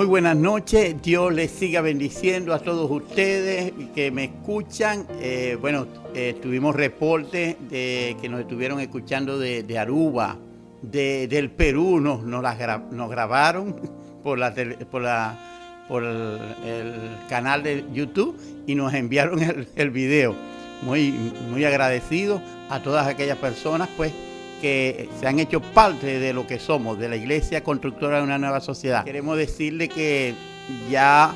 buenas noches, Dios les siga bendiciendo a todos ustedes que me escuchan. Tuvimos reportes de que nos estuvieron escuchando de Aruba, del Perú, nos grabaron por el canal de YouTube y nos enviaron el video. Muy agradecido a todas aquellas personas pues que se han hecho parte de lo que somos, de la Iglesia Constructora de una Nueva Sociedad. Queremos decirle que ya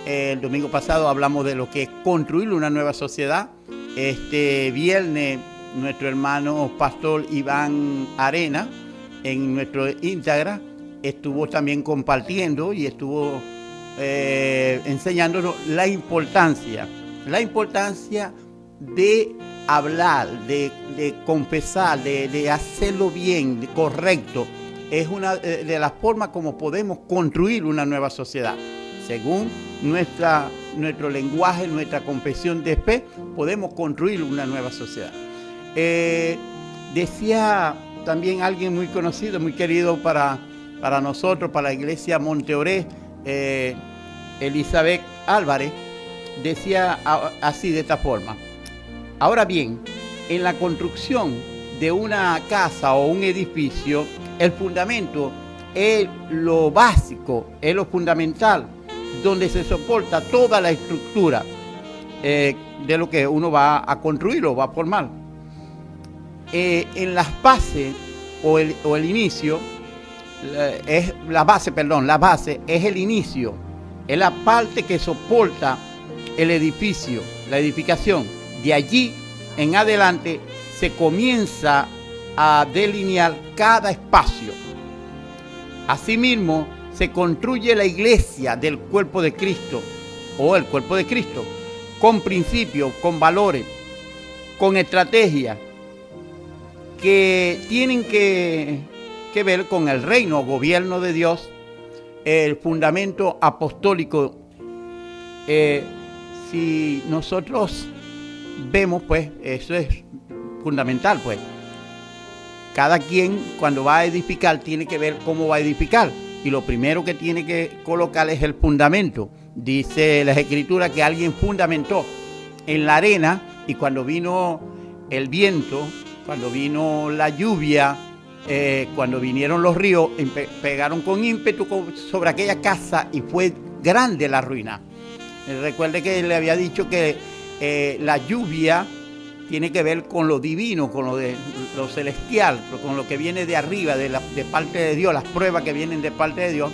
el domingo pasado hablamos de lo que es construir una nueva sociedad. Este viernes nuestro hermano pastor Iván Arena en nuestro Instagram estuvo también compartiendo y estuvo enseñándonos la importancia de hablar, de confesar, de hacerlo bien, correcto. Es una de las formas como podemos construir una nueva sociedad. Según nuestro lenguaje, nuestra confesión de fe, podemos construir una nueva sociedad. Decía también alguien muy conocido, muy querido para nosotros, para la iglesia Monteoré, Elizabeth Álvarez, decía así, de esta forma: ahora bien, en la construcción de una casa o un edificio, el fundamento es lo básico, es lo fundamental, donde se soporta toda la estructura de lo que uno va a construir o va a formar. En las bases o el inicio, la base es el inicio, es la parte que soporta el edificio, la edificación. De allí en adelante se comienza a delinear cada espacio. Asimismo, se construye la iglesia del cuerpo de Cristo o el cuerpo de Cristo, con principios, con valores, con estrategias que tienen que ver con el reino o gobierno de Dios, el fundamento apostólico. Si nosotros vemos, pues, eso es fundamental, pues. Cada quien cuando va a edificar tiene que ver cómo va a edificar. Y lo primero que tiene que colocar es el fundamento. Dice las Escrituras que alguien fundamentó en la arena y cuando vino el viento, cuando vino la lluvia, cuando vinieron los ríos, pegaron con ímpetu sobre aquella casa y fue grande la ruina. Recuerde que le había dicho que la lluvia tiene que ver con lo divino, con lo celestial, con lo que viene de arriba, de parte de Dios, las pruebas que vienen de parte de Dios.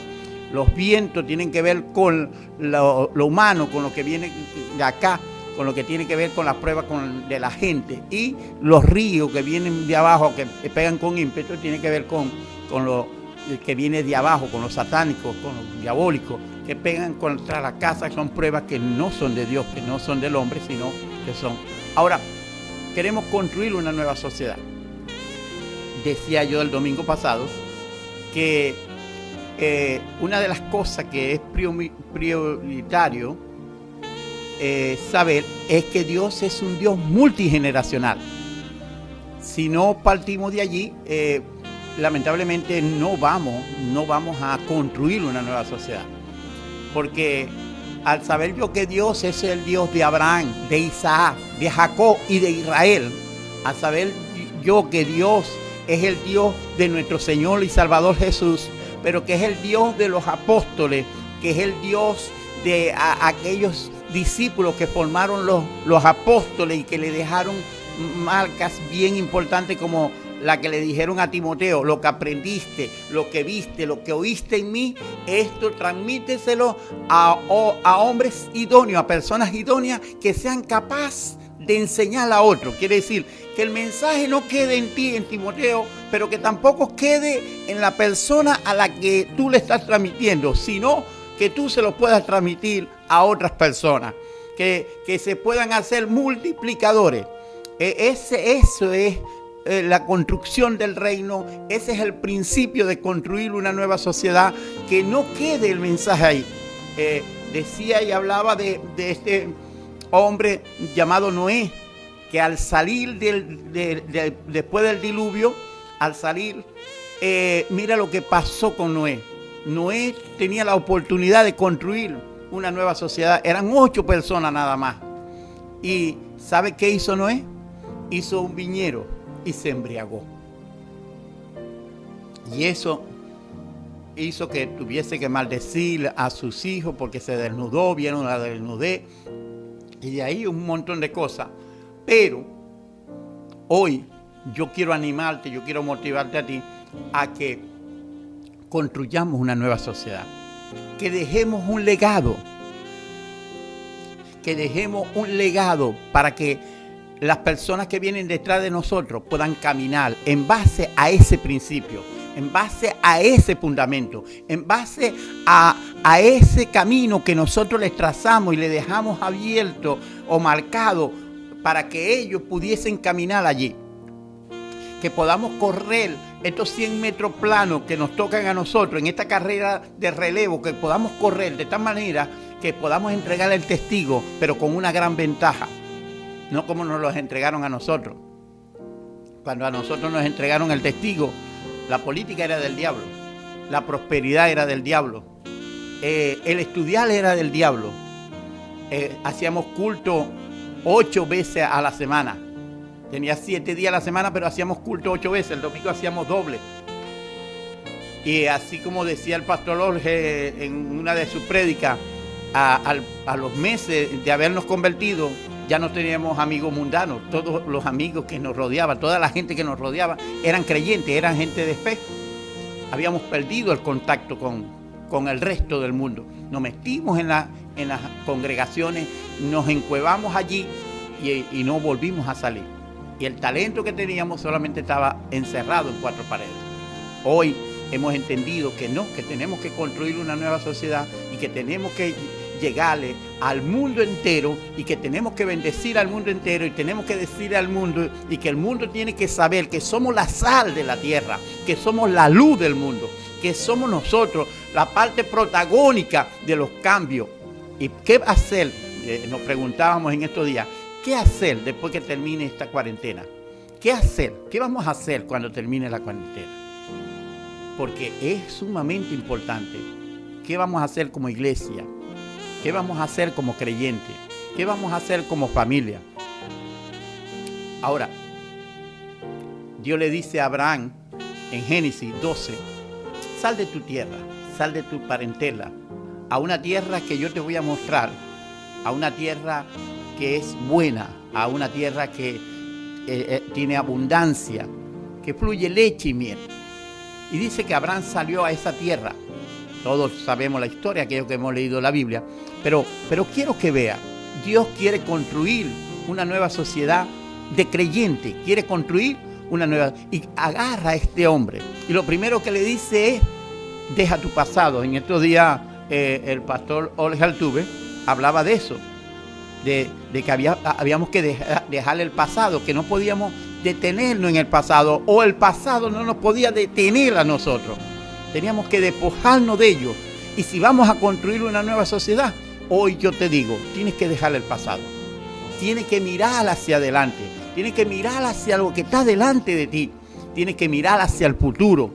Los vientos tienen que ver con lo humano, con lo que viene de acá, con lo que tiene que ver con las pruebas de la gente. Y los ríos que vienen de abajo, que pegan con ímpetu, tienen que ver con lo que viene de abajo, con los satánicos, con los diabólicos, que pegan contra la casa. Son pruebas que no son de Dios, que no son del hombre, sino que son. Ahora, queremos construir una nueva sociedad. Decía yo el domingo pasado que una de las cosas que es prioritario saber es que Dios es un Dios multigeneracional. Si no partimos de allí, lamentablemente no vamos a construir una nueva sociedad. Porque al saber yo que Dios es el Dios de Abraham, de Isaac, de Jacob y de Israel, al saber yo que Dios es el Dios de nuestro Señor y Salvador Jesús, pero que es el Dios de los apóstoles, que es el Dios de aquellos discípulos que formaron los apóstoles y que le dejaron marcas bien importantes como la que le dijeron a Timoteo: lo que aprendiste, lo que viste, lo que oíste en mí, esto transmíteselo a hombres idóneos, a personas idóneas que sean capaces de enseñar a otros. Quiere decir que el mensaje no quede en ti, en Timoteo, pero que tampoco quede en la persona a la que tú le estás transmitiendo, sino que tú se lo puedas transmitir a otras personas, que se puedan hacer multiplicadores. Eso es la construcción del reino. Ese es el principio de construir una nueva sociedad, que no quede el mensaje ahí. Decía y hablaba de este hombre llamado Noé, que al salir después del diluvio, mira lo que pasó con Noé. Noé tenía la oportunidad de construir una nueva sociedad. Eran 8 personas nada más. ¿Y sabe qué hizo Noé? Hizo un viñedo y se embriagó. Y eso hizo que tuviese que maldecir a sus hijos porque se desnudó, vieron la desnudez. Y de ahí un montón de cosas. Pero hoy yo quiero animarte, yo quiero motivarte a ti a que construyamos una nueva sociedad. Que dejemos un legado. Que dejemos un legado para que las personas que vienen detrás de nosotros puedan caminar en base a ese principio, en base a ese fundamento, en base a ese camino que nosotros les trazamos y le dejamos abierto o marcado para que ellos pudiesen caminar allí. Que podamos correr estos 100 metros planos que nos tocan a nosotros en esta carrera de relevo, que podamos correr de tal manera que podamos entregar el testigo, pero con una gran ventaja, no como nos los entregaron a nosotros. Cuando a nosotros nos entregaron el testigo, la política era del diablo, la prosperidad era del diablo, el estudiar era del diablo, hacíamos culto 8 veces a la semana. Tenía 7 días a la semana, pero hacíamos culto 8 veces. El domingo hacíamos doble. Y así como decía el pastor Jorge en una de sus prédicas, a los meses de habernos convertido, ya no teníamos amigos mundanos. Todos los amigos que nos rodeaban, toda la gente que nos rodeaba, eran creyentes, eran gente de fe. Habíamos perdido el contacto con el resto del mundo. Nos metimos en las congregaciones, nos encuevamos allí y no volvimos a salir. Y el talento que teníamos solamente estaba encerrado en 4 paredes. Hoy hemos entendido que no, que tenemos que construir una nueva sociedad y que tenemos que llegarle al mundo entero y que tenemos que bendecir al mundo entero y tenemos que decirle al mundo y que el mundo tiene que saber que somos la sal de la tierra, que somos la luz del mundo, que somos nosotros la parte protagónica de los cambios. ¿Y qué hacer? Nos preguntábamos en estos días. ¿Qué hacer después que termine esta cuarentena? ¿Qué hacer? ¿Qué vamos a hacer cuando termine la cuarentena? Porque es sumamente importante. ¿Qué vamos a hacer como iglesia? ¿Qué vamos a hacer como creyentes? ¿Qué vamos a hacer como familia? Ahora, Dios le dice a Abraham en Génesis 12, sal de tu tierra, sal de tu parentela, a una tierra que yo te voy a mostrar, a una tierra que es buena, a una tierra que tiene abundancia, que fluye leche y miel. Y dice que Abraham salió a esa tierra. Todos sabemos la historia, aquellos que hemos leído la Biblia, pero quiero que vea, Dios quiere construir una nueva sociedad de creyentes, quiere construir una nueva, y agarra a este hombre, y lo primero que le dice es, deja tu pasado. En estos días el pastor Jorge Altuve hablaba de eso, de que habíamos que dejar el pasado, que no podíamos detenernos en el pasado, o el pasado no nos podía detener a nosotros. Teníamos que despojarnos de ello. Y si vamos a construir una nueva sociedad, hoy yo te digo, tienes que dejar el pasado. Tienes que mirar hacia adelante. Tienes que mirar hacia lo que está delante de ti. Tienes que mirar hacia el futuro.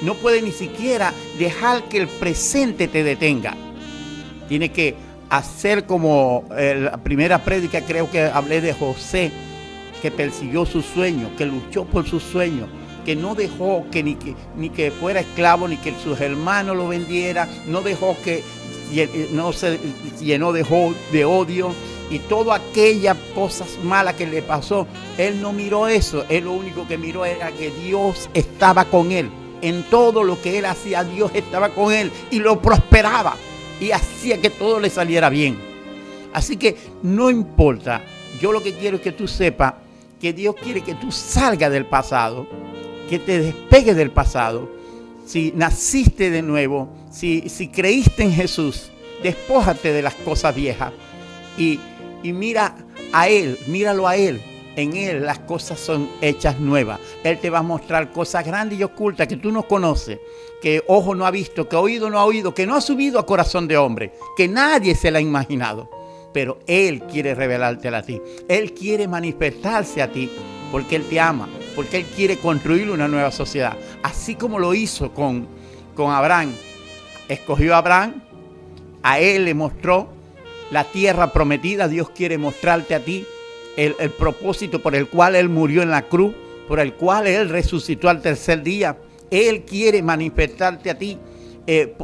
No puedes ni siquiera dejar que el presente te detenga. Tienes que hacer como la primera prédica, creo que hablé de José, que persiguió sus sueños, que luchó por sus sueños, que no dejó que ni que fuera esclavo, ni que sus hermanos lo vendieran, no dejó que no se llenó de odio y todas aquellas cosas malas que le pasó. Él no miró eso, él lo único que miró era que Dios estaba con él. En todo lo que él hacía, Dios estaba con él y lo prosperaba y hacía que todo le saliera bien. Así que no importa, yo lo que quiero es que tú sepas que Dios quiere que tú salgas del pasado, que te despegues del pasado. Si naciste de nuevo, si creíste en Jesús, despójate de las cosas viejas y mira a Él, míralo a Él. En Él las cosas son hechas nuevas. Él te va a mostrar cosas grandes y ocultas que tú no conoces, que ojo no ha visto, que oído no ha oído, que no ha subido a corazón de hombre, que nadie se la ha imaginado. Pero Él quiere revelártela a ti. Él quiere manifestarse a ti porque Él te ama, porque Él quiere construir una nueva sociedad. Así como lo hizo con Abraham. escogió a Abraham, a él le mostró la tierra prometida. Dios quiere mostrarte a ti el propósito por el cual Él murió en la cruz, por el cual Él resucitó al tercer día. Él quiere manifestarte a ti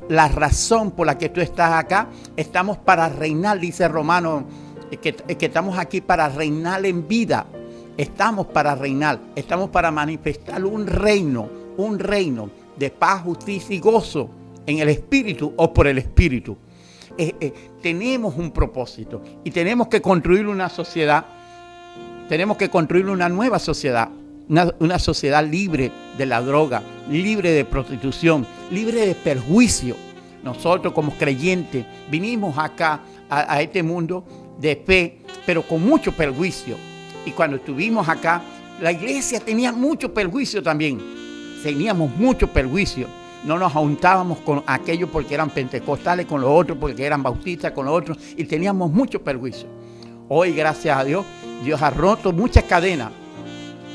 la razón por la que tú estás acá. Estamos para reinar, dice Romanos, que estamos aquí para reinar en vida. Estamos para reinar, estamos para manifestar un reino de paz, justicia y gozo en el Espíritu o por el Espíritu. Tenemos un propósito y tenemos que construir una sociedad. Tenemos que construir una nueva sociedad, una sociedad libre de la droga, libre de prostitución, libre de perjuicio. Nosotros como creyentes vinimos acá a este mundo de fe, pero con mucho perjuicio. Y cuando estuvimos acá, la iglesia tenía mucho perjuicio también. Teníamos mucho perjuicio. No nos juntábamos con aquellos porque eran pentecostales, con los otros porque eran bautistas, con los otros, y teníamos mucho perjuicio. Hoy, gracias a Dios, Dios ha roto muchas cadenas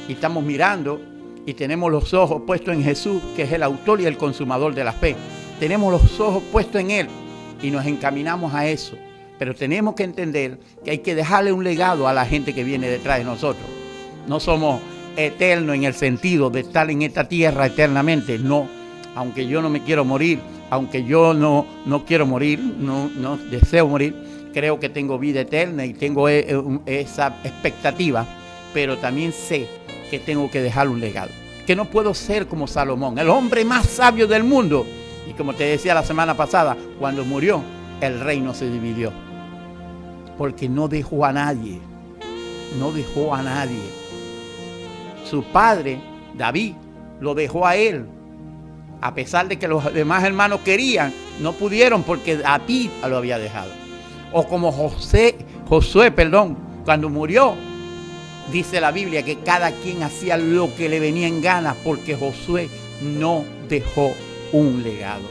y estamos mirando y tenemos los ojos puestos en Jesús, que es el autor y el consumador de la fe. Tenemos los ojos puestos en Él y nos encaminamos a eso. Pero tenemos que entender que hay que dejarle un legado a la gente que viene detrás de nosotros. No somos eternos en el sentido de estar en esta tierra eternamente. No, aunque yo no me quiero morir, aunque yo no quiero morir, no deseo morir, creo que tengo vida eterna y tengo esa expectativa, pero también sé que tengo que dejar un legado, que no puedo ser como Salomón, el hombre más sabio del mundo. Y como te decía la semana pasada, cuando murió, el reino se dividió, porque no dejó a nadie, Su padre, David, lo dejó a él, a pesar de que los demás hermanos querían, no pudieron porque David lo había dejado. O como Josué, cuando murió, dice la Biblia que cada quien hacía lo que le venía en gana, porque Josué no dejó un legado.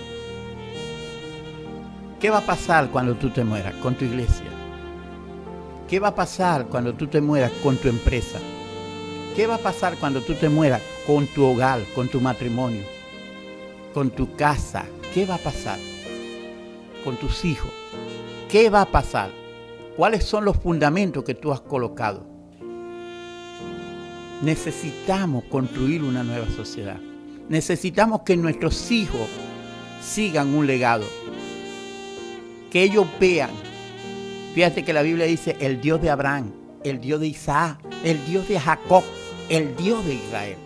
¿Qué va a pasar cuando tú te mueras con tu iglesia? ¿Qué va a pasar cuando tú te mueras con tu empresa? ¿Qué va a pasar cuando tú te mueras con tu hogar, con tu matrimonio, con tu casa? ¿Qué va a pasar con tus hijos? ¿Qué va a pasar? ¿Cuáles son los fundamentos que tú has colocado? Necesitamos construir una nueva sociedad. Necesitamos que nuestros hijos sigan un legado. Que ellos vean. Fíjate que la Biblia dice el Dios de Abraham, el Dios de Isaac, el Dios de Jacob, el Dios de Israel.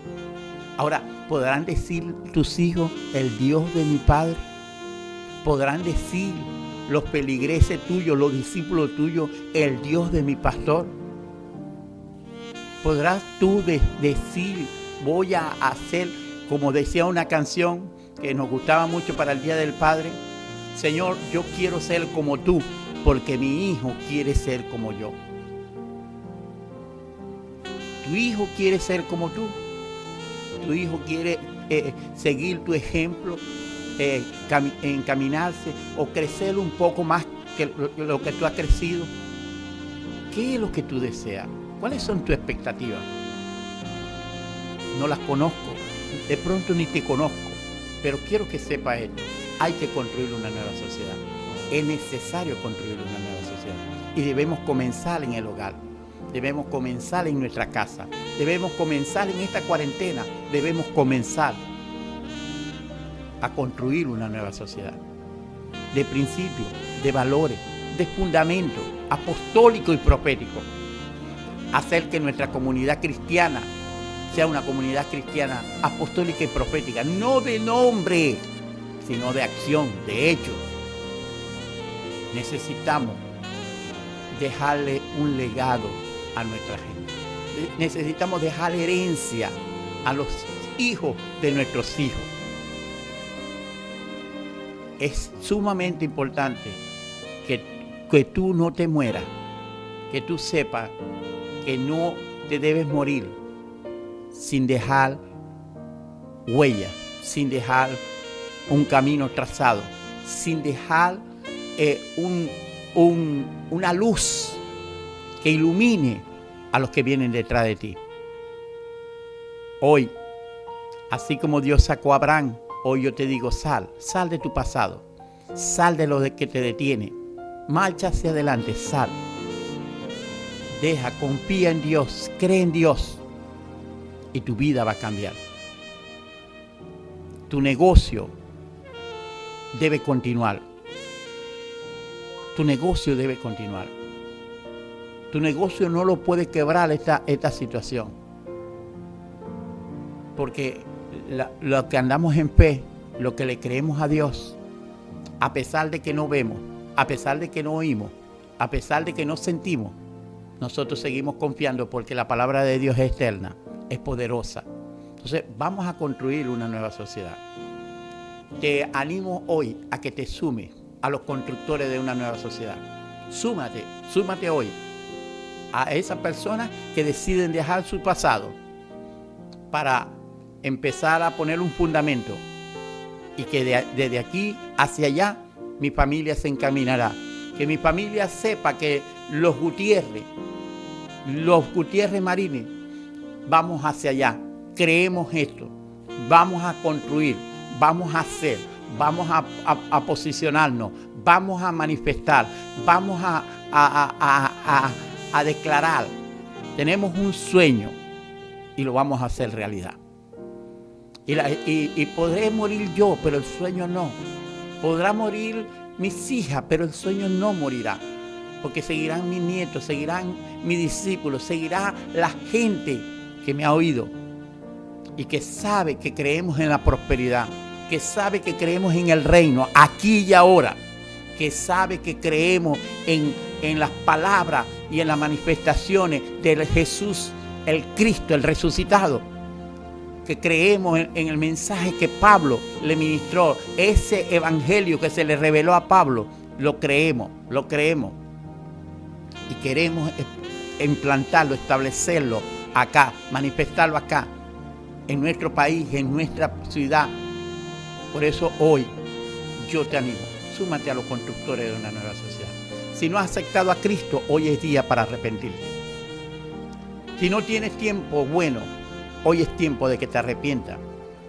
Ahora, ¿podrán decir tus hijos el Dios de mi padre? ¿Podrán decir los peligreses tuyos, los discípulos tuyos, el Dios de mi pastor? ¿Podrás tú decir, voy a hacer, como decía una canción que nos gustaba mucho para el Día del Padre? Señor, yo quiero ser como tú, porque mi hijo quiere ser como yo. Tu hijo quiere ser como tú. Tu hijo quiere seguir tu ejemplo, encaminarse o crecer un poco más que lo que tú has crecido. ¿Qué es lo que tú deseas? ¿Cuáles son tus expectativas? No las conozco, de pronto ni te conozco, pero quiero que sepas esto. Hay que construir una nueva sociedad. Es necesario construir una nueva sociedad. Y debemos comenzar en el hogar. Debemos comenzar en nuestra casa. Debemos comenzar en esta cuarentena. Debemos comenzar a construir una nueva sociedad. De principios, de valores, de fundamentos apostólicos y proféticos. Hacer que nuestra comunidad cristiana sea una comunidad cristiana apostólica y profética. No de nombre, sino de acción, de hecho. Necesitamos dejarle un legado a nuestra gente. Necesitamos dejar herencia a los hijos de nuestros hijos. Es sumamente importante que tú no te mueras, que tú sepas que no te debes morir sin dejar huella, sin dejar un camino trazado, sin dejar una luz que ilumine a los que vienen detrás de ti. Hoy, así como Dios sacó a Abraham, hoy yo te digo, sal de tu pasado, Sal de lo que te detiene. Marcha hacia adelante, sal. Deja, confía en Dios, cree en Dios y tu vida va a cambiar. Tu negocio debe continuar. Tu negocio debe continuar. Tu negocio no lo puede quebrar esta situación. Porque lo que andamos en fe, lo que le creemos a Dios, a pesar de que no vemos, a pesar de que no oímos, a pesar de que no sentimos, nosotros seguimos confiando porque la palabra de Dios es eterna, es poderosa. Entonces vamos a construir una nueva sociedad. Te animo hoy a que te sumes a los constructores de una nueva sociedad. Súmate hoy a esas personas que deciden dejar su pasado para empezar a poner un fundamento y que desde aquí hacia allá mi familia se encaminará. Que mi familia sepa que los Gutiérrez Marines, vamos hacia allá, creemos esto, vamos a construir, vamos a hacer, vamos a posicionarnos, vamos a manifestar, vamos a declarar. Tenemos un sueño y lo vamos a hacer realidad. Y podré morir yo, pero el sueño no. Podrá morir mis hijas, pero el sueño no morirá. Porque seguirán mis nietos, seguirán mis discípulos, seguirá la gente que me ha oído y que sabe que creemos en la prosperidad, que sabe que creemos en el reino, aquí y ahora, que sabe que creemos en las palabras y en las manifestaciones de Jesús, el Cristo, el resucitado, que creemos en el mensaje que Pablo le ministró, ese evangelio que se le reveló a Pablo, lo creemos. Y queremos implantarlo, establecerlo acá, manifestarlo acá, en nuestro país, en nuestra ciudad. Por eso hoy yo te animo, súmate a los constructores de una nueva sociedad. Si no has aceptado a Cristo, hoy es día para arrepentirte. Si no tienes tiempo bueno, hoy es tiempo de que te arrepientas.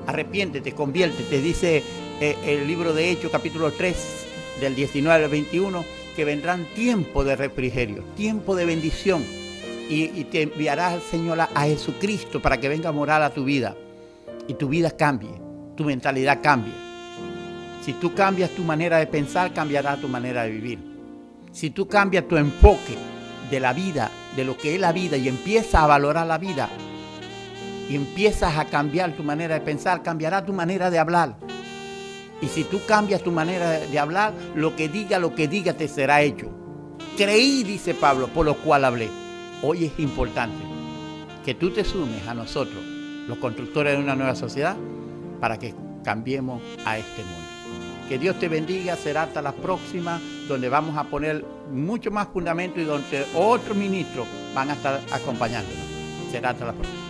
Arrepiéntete, conviértete. Dice el libro de Hechos, capítulo 3, del 19 al 21, que vendrán tiempos de refrigerio, tiempo de bendición. Y te enviará al Señor a Jesucristo para que venga a morar a tu vida. Y tu vida cambie, tu mentalidad cambie. Si tú cambias tu manera de pensar, cambiará tu manera de vivir. Si tú cambias tu enfoque de la vida, de lo que es la vida, y empiezas a valorar la vida, y empiezas a cambiar tu manera de pensar, cambiará tu manera de hablar. Y si tú cambias tu manera de hablar, lo que diga te será hecho. Creí, dice Pablo, por lo cual hablé. Hoy es importante que tú te sumes a nosotros, los constructores de una nueva sociedad, para que cambiemos a este mundo. Que Dios te bendiga. Será hasta la próxima, donde vamos a poner mucho más fundamento y donde otros ministros van a estar acompañándonos. Será hasta la próxima.